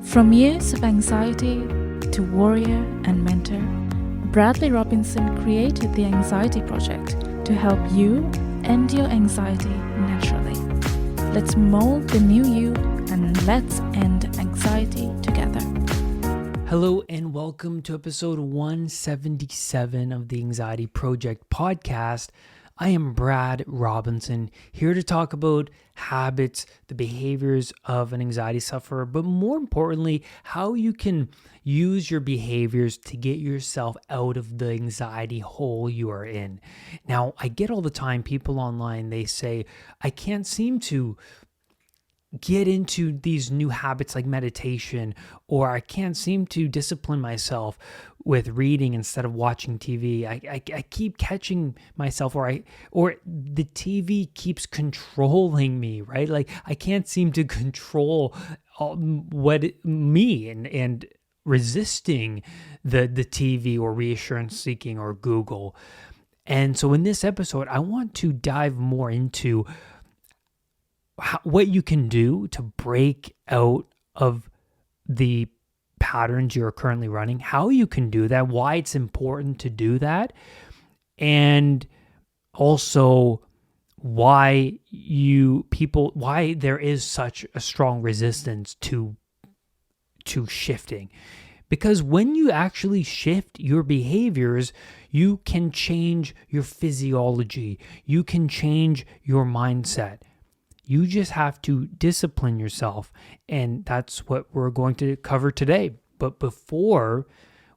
From years of anxiety to warrior and mentor, Bradley Robinson created the Anxiety Project to help you end your anxiety naturally. Let's mold the new you and let's end anxiety together. Hello and welcome to episode 177 of the Anxiety Project podcast. I am Brad Robinson, here to talk about habits, the behaviors of an anxiety sufferer, but more importantly, how you can use your behaviors to get yourself out of the anxiety hole you are in. Now, I get all the time people online, they say, I can't seem to get into these new habits like meditation, or I can't seem to discipline myself with reading instead of watching TV. I keep catching myself, or the TV keeps controlling me, right? Like I can't seem to control me and resisting the TV or reassurance seeking or Google. And so in this episode, I want to dive more into what you can do to break out of the patterns you're currently running, how you can do that, why it's important to do that, and also why there is such a strong resistance to shifting. Because when you actually shift your behaviors, you can change your physiology, you can change your mindset. You just have to discipline yourself, and that's what we're going to cover today. But before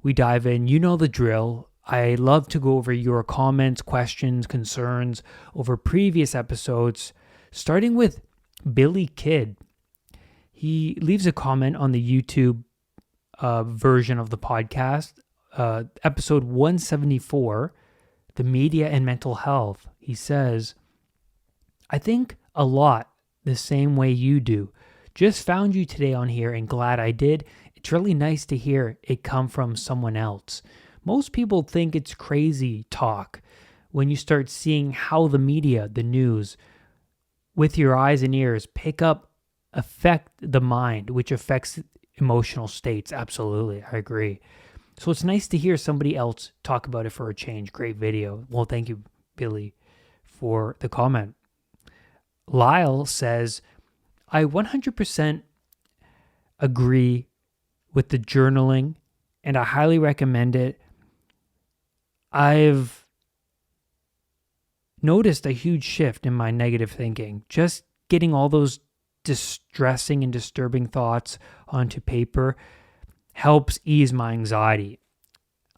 we dive in, you know the drill. I love to go over your comments, questions, concerns over previous episodes, starting with Billy Kidd. He leaves a comment on the YouTube version of the podcast, episode 174, The Media and Mental Health. He says, I think a lot the same way you do. Just found you today on here and glad I did. It's really nice to hear it come from someone else. Most people think it's crazy talk when you start seeing how the media, the news, with your eyes and ears affect the mind, which affects emotional states. Absolutely, I agree. So it's nice to hear somebody else talk about it for a change. Great video. Well, thank you, Billy, for the comment. Lyle says, I 100% agree with the journaling and I highly recommend it. I've noticed a huge shift in my negative thinking. Just getting all those distressing and disturbing thoughts onto paper helps ease my anxiety.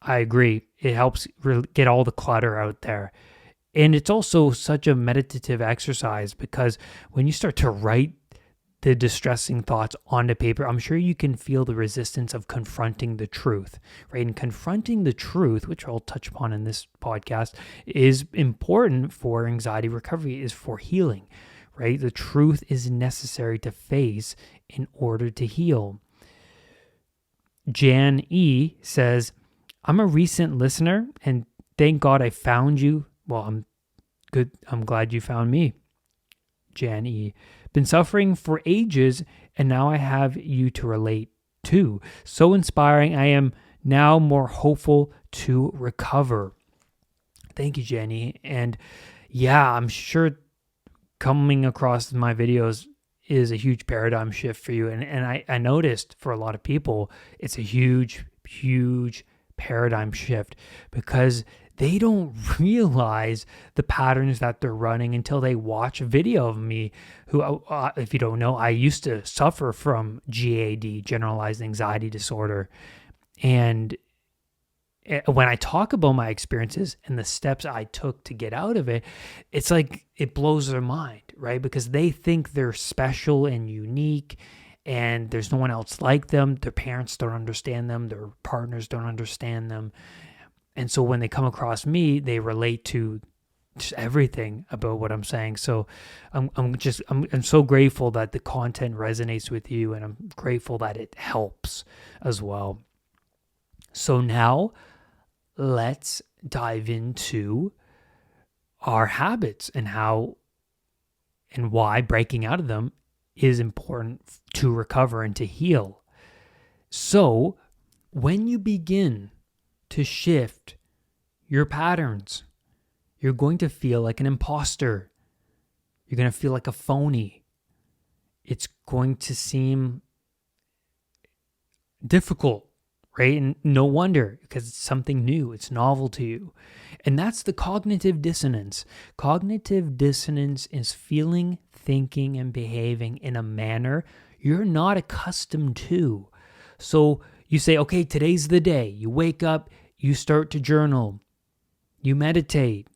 I agree. It helps get all the clutter out there. And it's also such a meditative exercise because when you start to write the distressing thoughts onto paper, I'm sure you can feel the resistance of confronting the truth, right? And confronting the truth, which I'll touch upon in this podcast, is important for anxiety recovery, is for healing, right? The truth is necessary to face in order to heal. Jan E. says, I'm a recent listener and thank God I found you. Well, I'm good. I'm glad you found me, Jan E. Been suffering for ages, and now I have you to relate to. So inspiring. I am now more hopeful to recover. Thank you, Jenny. And yeah, I'm sure coming across my videos is a huge paradigm shift for you. And I noticed for a lot of people, it's a huge, huge paradigm shift because they don't realize the patterns that they're running until they watch a video of me who, if you don't know, I used to suffer from GAD, generalized anxiety disorder. And when I talk about my experiences and the steps I took to get out of it, it's like it blows their mind, right? Because they think they're special and unique and there's no one else like them. Their parents don't understand them. Their partners don't understand them. And so when they come across me, they relate to just everything about what I'm saying. So I'm so grateful that the content resonates with you, and I'm grateful that it helps as well. So now let's dive into our habits and how and why breaking out of them is important to recover and to heal. So when you begin to shift your patterns, you're going to feel like an imposter. You're going to feel like a phony. It's going to seem difficult, right? And no wonder, because it's something new, it's novel to you. And that's the cognitive dissonance. Cognitive dissonance is feeling, thinking, and behaving in a manner you're not accustomed to. So you say, okay, today's the day. You wake up, you start to journal, you meditate.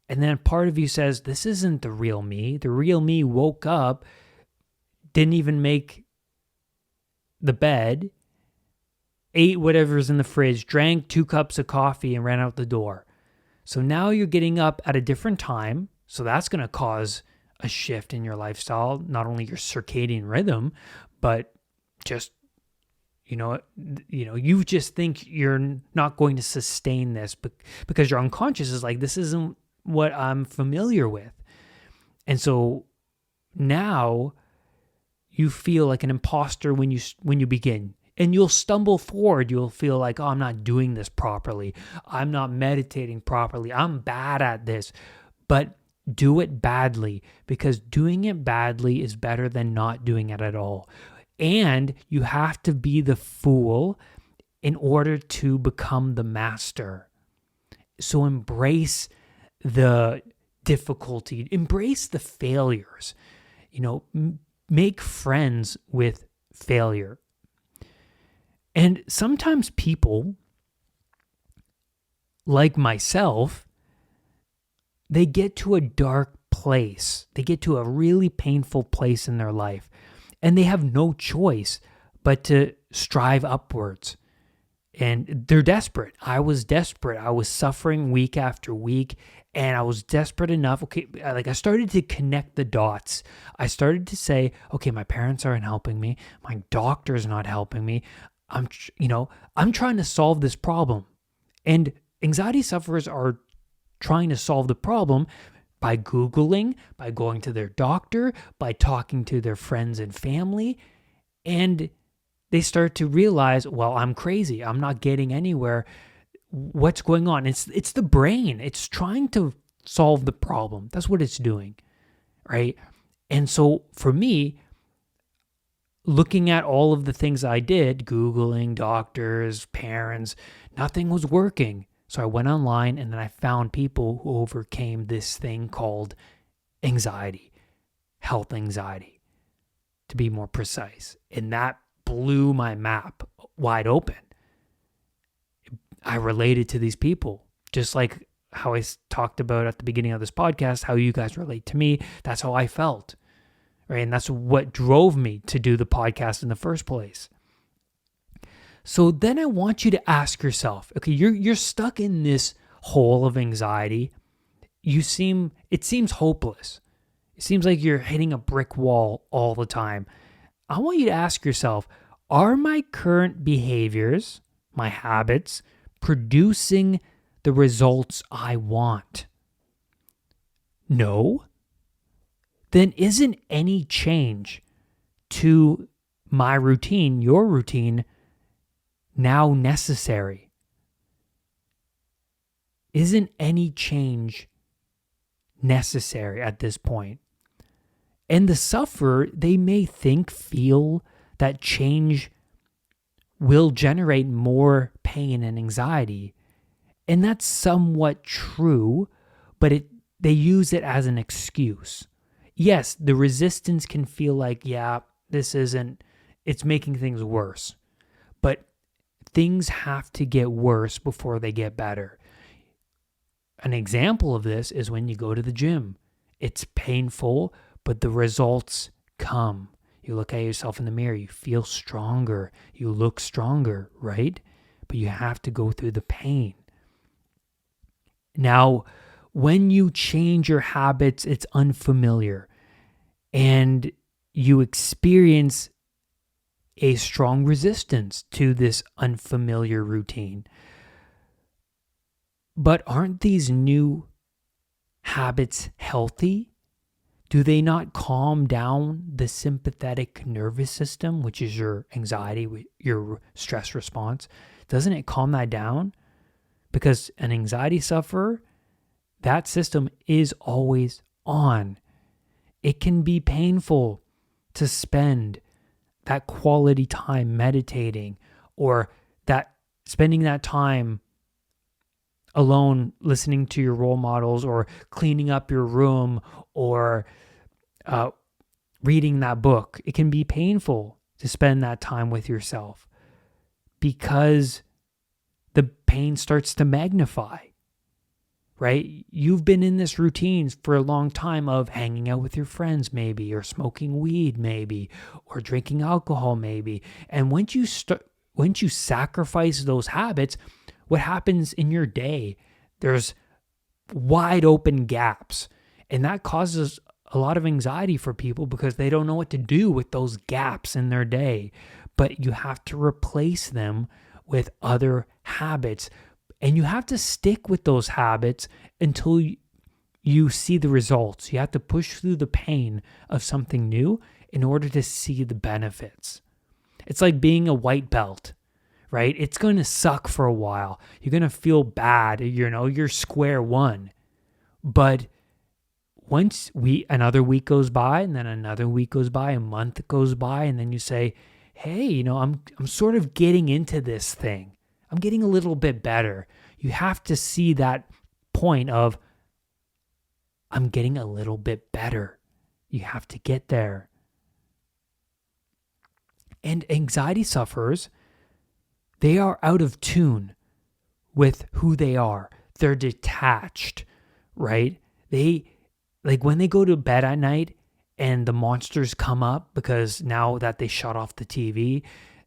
And then part of you says, this isn't the real me. The real me woke up, didn't even make the bed, ate whatever's in the fridge, drank 2 cups of coffee, and ran out the door. So now you're getting up at a different time. So that's going to cause a shift in your lifestyle, not only your circadian rhythm, but just, you just think you're not going to sustain this because your unconscious is like, this isn't what I'm familiar with. And so now you feel like an imposter when you begin. And you'll stumble forward. You'll feel like, oh, I'm not doing this properly. I'm not meditating properly. I'm bad at this. But do it badly, because doing it badly is better than not doing it at all. And you have to be the fool in order to become the master. So embrace the difficulty, embrace the failures, make friends with failure. And sometimes people, like myself, they get to a dark place. They get to a really painful place in their life, and they have no choice but to strive upwards. And they're desperate. I was desperate. I was suffering week after week, and I was desperate enough. Okay, like I started to connect the dots. I started to say, okay, my parents aren't helping me. My doctor's not helping me. I'm trying to solve this problem. And anxiety sufferers are trying to solve the problem by Googling, by going to their doctor, by talking to their friends and family. And they start to realize, well, I'm crazy. I'm not getting anywhere. What's going on? It's the brain. It's trying to solve the problem. That's what it's doing, right? And so for me, looking at all of the things I did, Googling, doctors, parents, nothing was working. So I went online, and then I found people who overcame this thing called anxiety, health anxiety, to be more precise. And that blew my map wide open. I related to these people, just like how I talked about at the beginning of this podcast, how you guys relate to me. That's how I felt, right? And that's what drove me to do the podcast in the first place. So then I want you to ask yourself, okay, you're stuck in this hole of anxiety. It seems hopeless. It seems like you're hitting a brick wall all the time. I want you to ask yourself, are my current behaviors, my habits, producing the results I want? No? Then isn't any change to my routine, your routine, now necessary? Isn't any change necessary at this point? And the sufferer, they may feel that change will generate more pain and anxiety. And that's somewhat true, but they use it as an excuse. Yes, the resistance can feel like, yeah, it's making things worse. But things have to get worse before they get better. An example of this is when you go to the gym. It's painful, but the results come. You look at yourself in the mirror, you feel stronger, you look stronger, right? But you have to go through the pain. Now, when you change your habits, it's unfamiliar, and you experience a strong resistance to this unfamiliar routine. But aren't these new habits healthy? do they not calm down the sympathetic nervous system, which is your anxiety, your stress response? Doesn't it calm that down? Because an anxiety sufferer, that system is always on. It can be painful to spend that quality time meditating, or that spending that time alone listening to your role models, or cleaning up your room, or reading that book. It can be painful to spend that time with yourself because the pain starts to magnify, right? You've been in this routine for a long time of hanging out with your friends maybe, or smoking weed maybe, or drinking alcohol maybe. And once you sacrifice those habits, what happens in your day? There's wide open gaps, and that causes a lot of anxiety for people because they don't know what to do with those gaps in their day. But you have to replace them with other habits, and you have to stick with those habits until you see the results. You have to push through the pain of something new in order to see the benefits. It's like being a white belt, right? It's going to suck for a while. You're going to feel bad. You're square one. But once another week goes by, and then another week goes by, a month goes by, and then you say, hey, I'm sort of getting into this thing. I'm getting a little bit better. You have to see that point of, I'm getting a little bit better. You have to get there. And anxiety sufferers, they are out of tune with who they are. They're detached, right? Like when they go to bed at night and the monsters come up because now that they shut off the TV,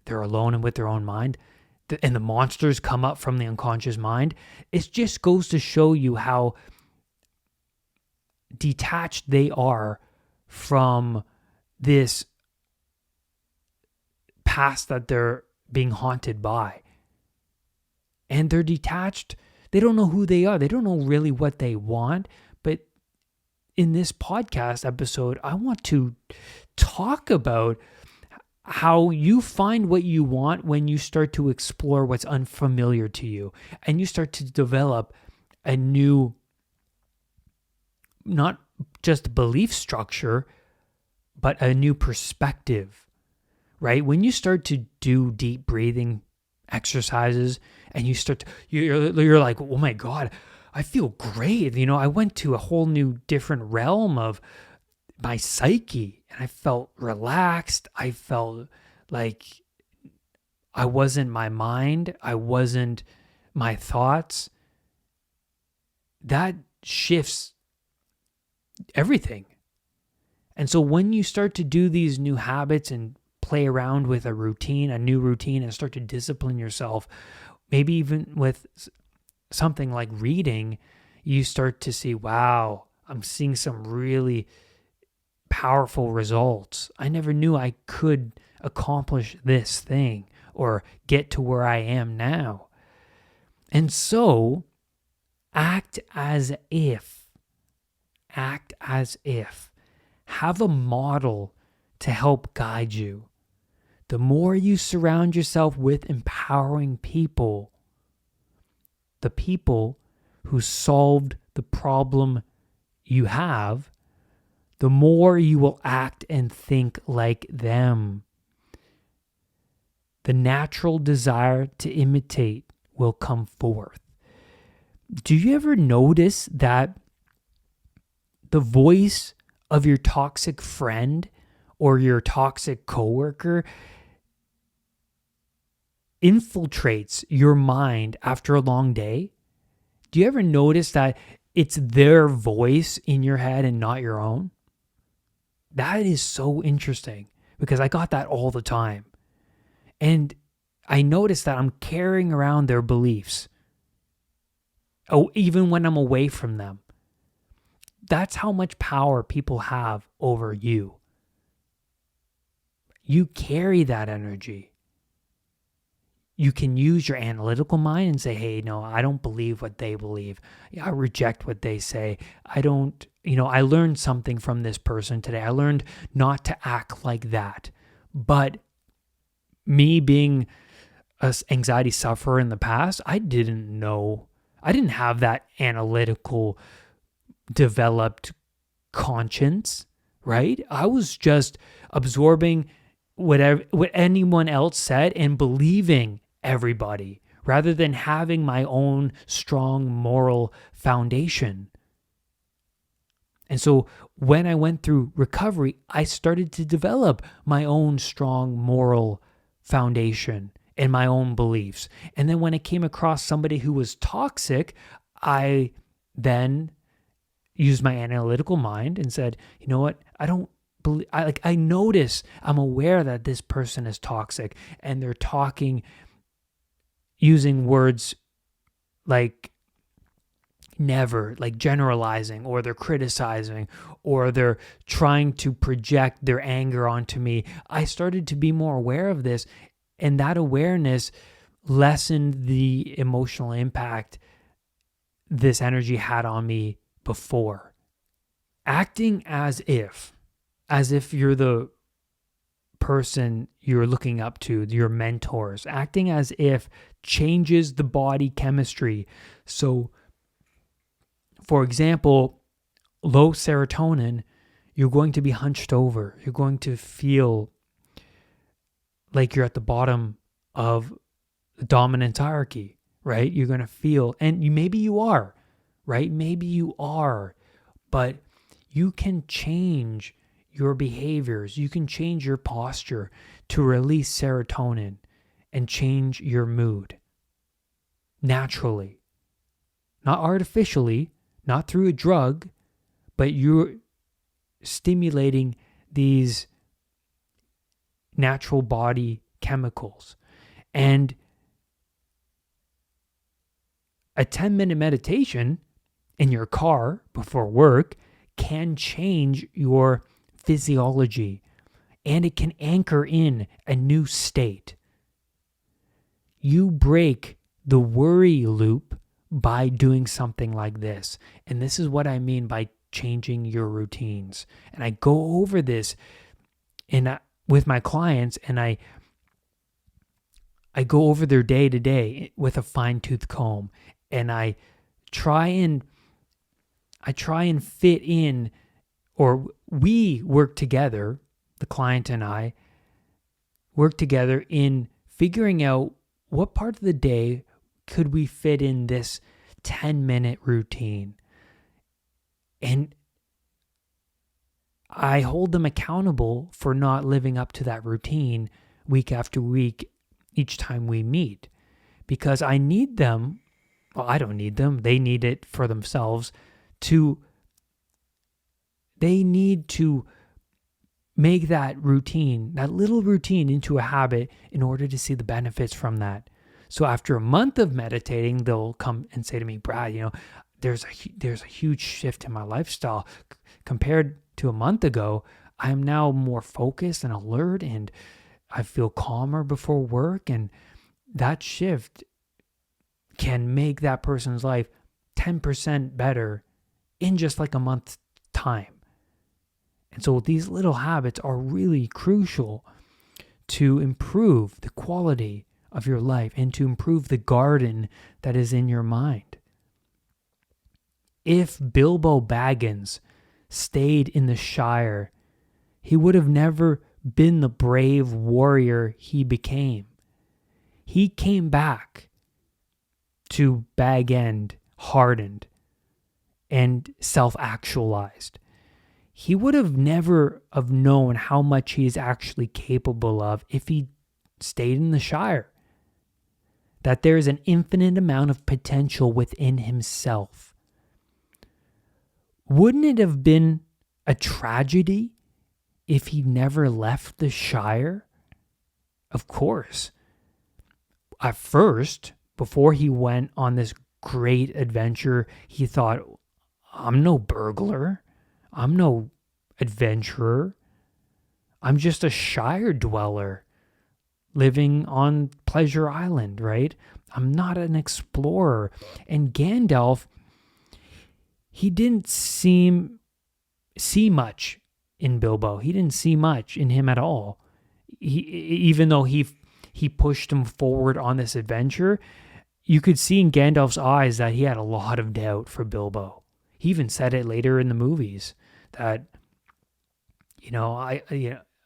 they're alone and with their own mind, and the monsters come up from the unconscious mind, it just goes to show you how detached they are from this past that they're being haunted by. And they're detached. They don't know who they are. They don't know really what they want. But in this podcast episode, I want to talk about how you find what you want when you start to explore what's unfamiliar to you, and you start to develop a new, not just belief structure, but a new perspective, right? When you start to do deep breathing exercises and you're like, oh my God, I feel great. I went to a whole new different realm of my psyche, and I felt relaxed. I felt like I wasn't my mind. I wasn't my thoughts. That shifts everything. And so when you start to do these new habits and play around with a new routine, and start to discipline yourself, maybe even with something like reading, you start to see, wow, I'm seeing some really powerful results. I never knew I could accomplish this thing or get to where I am now. And so act as if. Have a model to help guide you. The more you surround yourself with empowering people, the people who solved the problem you have, the more you will act and think like them. The natural desire to imitate will come forth. Do you ever notice that the voice of your toxic friend or your toxic coworker infiltrates your mind after a long day? Do you ever notice that it's their voice in your head and not your own? That is so interesting because I got that all the time. And I noticed that I'm carrying around their beliefs. Oh, even when I'm away from them. That's how much power people have over you. You carry that energy. you can use your analytical mind and say, hey, no, I don't believe what they believe. I reject what they say. I don't, I learned something from this person today. I learned not to act like that. But me being an anxiety sufferer in the past, I didn't have that analytical developed conscience, right? I was just absorbing what anyone else said and believing everybody rather than having my own strong moral foundation. And so when I went through recovery, I started to develop my own strong moral foundation and my own beliefs. And then when I came across somebody who was toxic, I then used my analytical mind and said, you know what? I notice, I'm aware that this person is toxic and they're talking using words like never, like generalizing, or they're criticizing, or they're trying to project their anger onto me. I started to be more aware of this, and that awareness lessened the emotional impact this energy had on me before. Acting as if you're the person you're looking up to, your mentors, acting as if changes the body chemistry. So, for example, low serotonin, you're going to be hunched over. You're going to feel like you're at the bottom of the dominance hierarchy, right? You're going to feel, and maybe you are, right? Maybe you are, but you can change your behaviors. You can change your posture to release serotonin and change your mood naturally, not artificially, not through a drug, but you're stimulating these natural body chemicals. And a 10-minute meditation in your car before work can change your physiology, and it can anchor in a new state. You break the worry loop by doing something like this. And this is what I mean by changing your routines. And I go over this with my clients, and I go over their day to day with a fine-tooth comb, and I try and fit in, or we work together, the client and I work together in figuring out what part of the day could we fit in this 10-minute routine. And I hold them accountable for not living up to that routine week after week each time we meet, because I need them. Well, I don't need them. They need it for themselves. They need to make that routine, that little routine, into a habit in order to see the benefits from that. So after a month of meditating, they'll come and say to me, Brad, there's a huge shift in my lifestyle. Compared to a month ago, I am now more focused and alert, and I feel calmer before work. And that shift can make that person's life 10% better in just like a month's time. And so these little habits are really crucial to improve the quality of your life and to improve the garden that is in your mind. If Bilbo Baggins stayed in the Shire, he would have never been the brave warrior he became. He came back to Bag End hardened and self-actualized. He would have never have known how much he is actually capable of if he stayed in the Shire. That there is an infinite amount of potential within himself. Wouldn't it have been a tragedy if he never left the Shire? Of course. At first, before he went on this great adventure, he thought, I'm no burglar. I'm no adventurer. I'm just a Shire dweller. living on Pleasure Island, right? I'm not an explorer. And Gandalf, he didn't see much in Bilbo. He didn't see much in him at all. Even though he pushed him forward on this adventure, you could see in Gandalf's eyes that he had a lot of doubt for Bilbo. He even said it later in the movies that,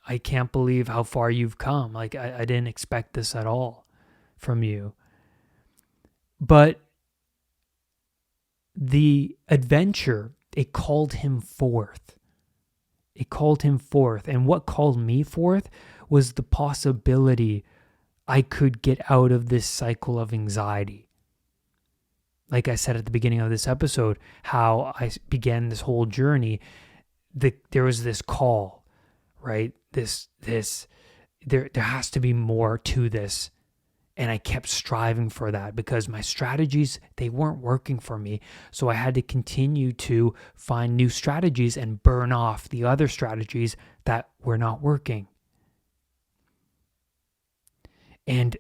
I can't believe how far you've come. Like, I didn't expect this at all from you. But the adventure, it called him forth. It called him forth. And what called me forth was the possibility I could get out of this cycle of anxiety. Like I said at the beginning of this episode, how I began this whole journey, there was this call, right? There has to be more to this. And I kept striving for that because my strategies, they weren't working for me. So I had to continue to find new strategies and burn off the other strategies that were not working. And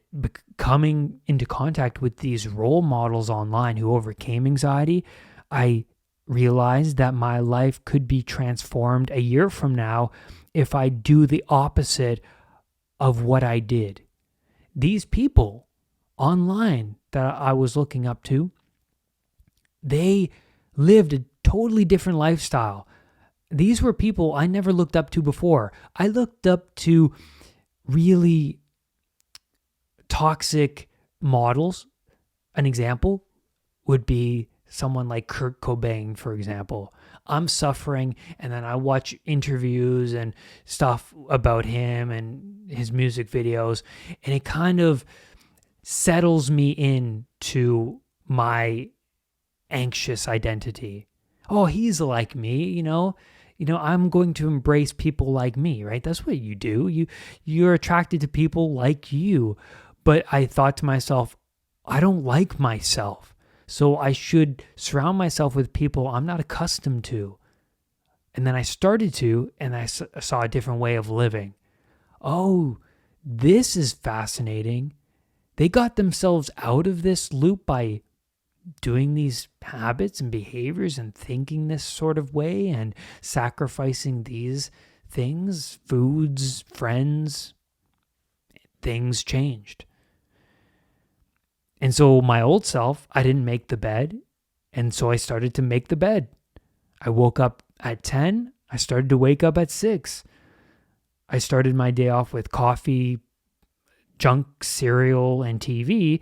coming into contact with these role models online who overcame anxiety, I realized that my life could be transformed a year from now if I do the opposite of what I did. These people online that I was looking up to, they lived a totally different lifestyle. These were people I never looked up to before. I looked up to really toxic models. An example would be someone like Kurt Cobain, for example. I'm suffering, and then I watch interviews and stuff about him and his music videos, and it kind of settles me into my anxious identity. Oh, he's like me, I'm going to embrace people like me, right? That's what you do. You're attracted to people like you. But I thought to myself, I don't like myself. So I should surround myself with people I'm not accustomed to. And then I started to, and I saw a different way of living. Oh, this is fascinating. They got themselves out of this loop by doing these habits and behaviors and thinking this sort of way and sacrificing these things, foods, friends. Things changed. And so my old self, I didn't make the bed. And so I started to make the bed. I woke up at 10. I started to wake up at 6. I started my day off with coffee, junk cereal, and TV.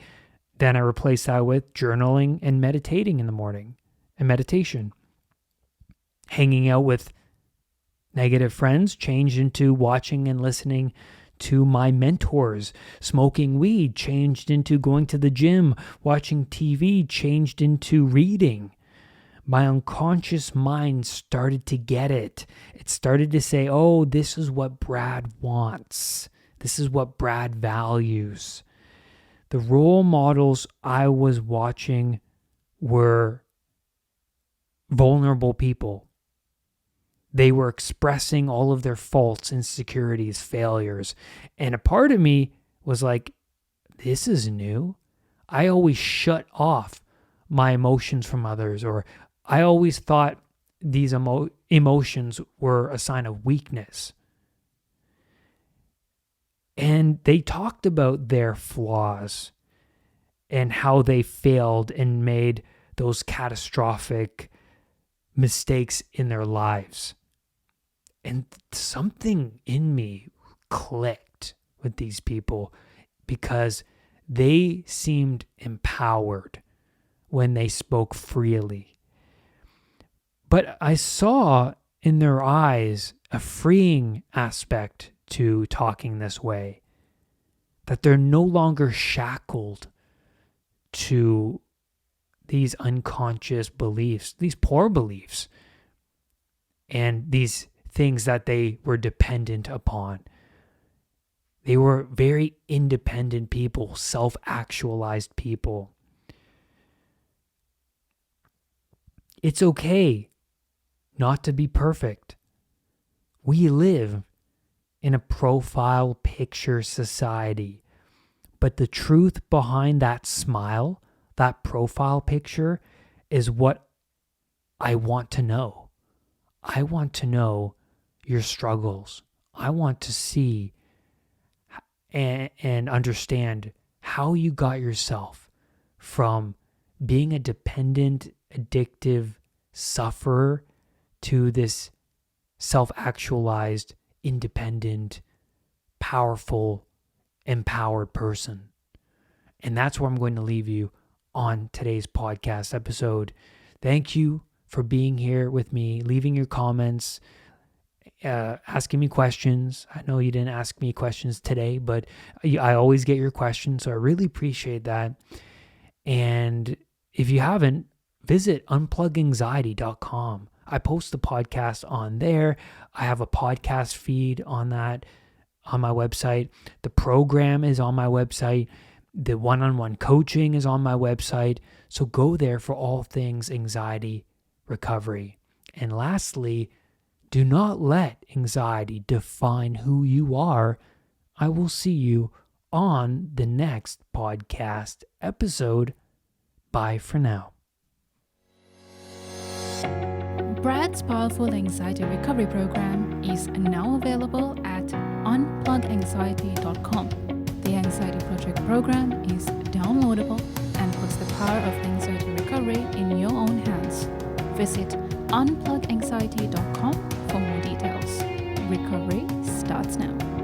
Then I replaced that with journaling and meditating in the morning and meditation. Hanging out with negative friends changed into watching and listening to my mentors. Smoking weed changed into going to the gym. Watching TV changed into reading. My unconscious mind started to get it. It started to say, oh, this is what Brad wants. This is what Brad values. The role models I was watching were vulnerable people. They were expressing all of their faults, insecurities, failures. And a part of me was like, this is new. I always shut off my emotions from others, or I always thought these emotions were a sign of weakness. And they talked about their flaws and how they failed and made those catastrophic mistakes in their lives. And something in me clicked with these people because they seemed empowered when they spoke freely. But I saw in their eyes a freeing aspect to talking this way, that they're no longer shackled to these unconscious beliefs, these poor beliefs, and these things that they were dependent upon. They were very independent people, self-actualized people. It's okay not to be perfect. We live in a profile picture society. But the truth behind that smile, that profile picture, is what I want to know. I want to know your struggles. I want to see and understand how you got yourself from being a dependent, addictive sufferer to this self-actualized, independent, powerful, empowered person. And that's where I'm going to leave you on today's podcast episode. Thank you for being here with me, leaving your comments, asking me questions. I know you didn't ask me questions today, but I always get your questions, so I really appreciate that. And if you haven't, visit unpluganxiety.com. I post the podcast on there. I have a podcast feed on that on my website. The program is on my website. The one-on-one coaching is on my website. So go there for all things anxiety recovery. And lastly, do not let anxiety define who you are. I will see you on the next podcast episode. Bye for now. Brad's powerful anxiety recovery program is now available at unpluganxiety.com. The Anxiety Project program is downloadable and puts the power of anxiety recovery in your own hands. Visit unpluganxiety.com for more details. Recovery starts now.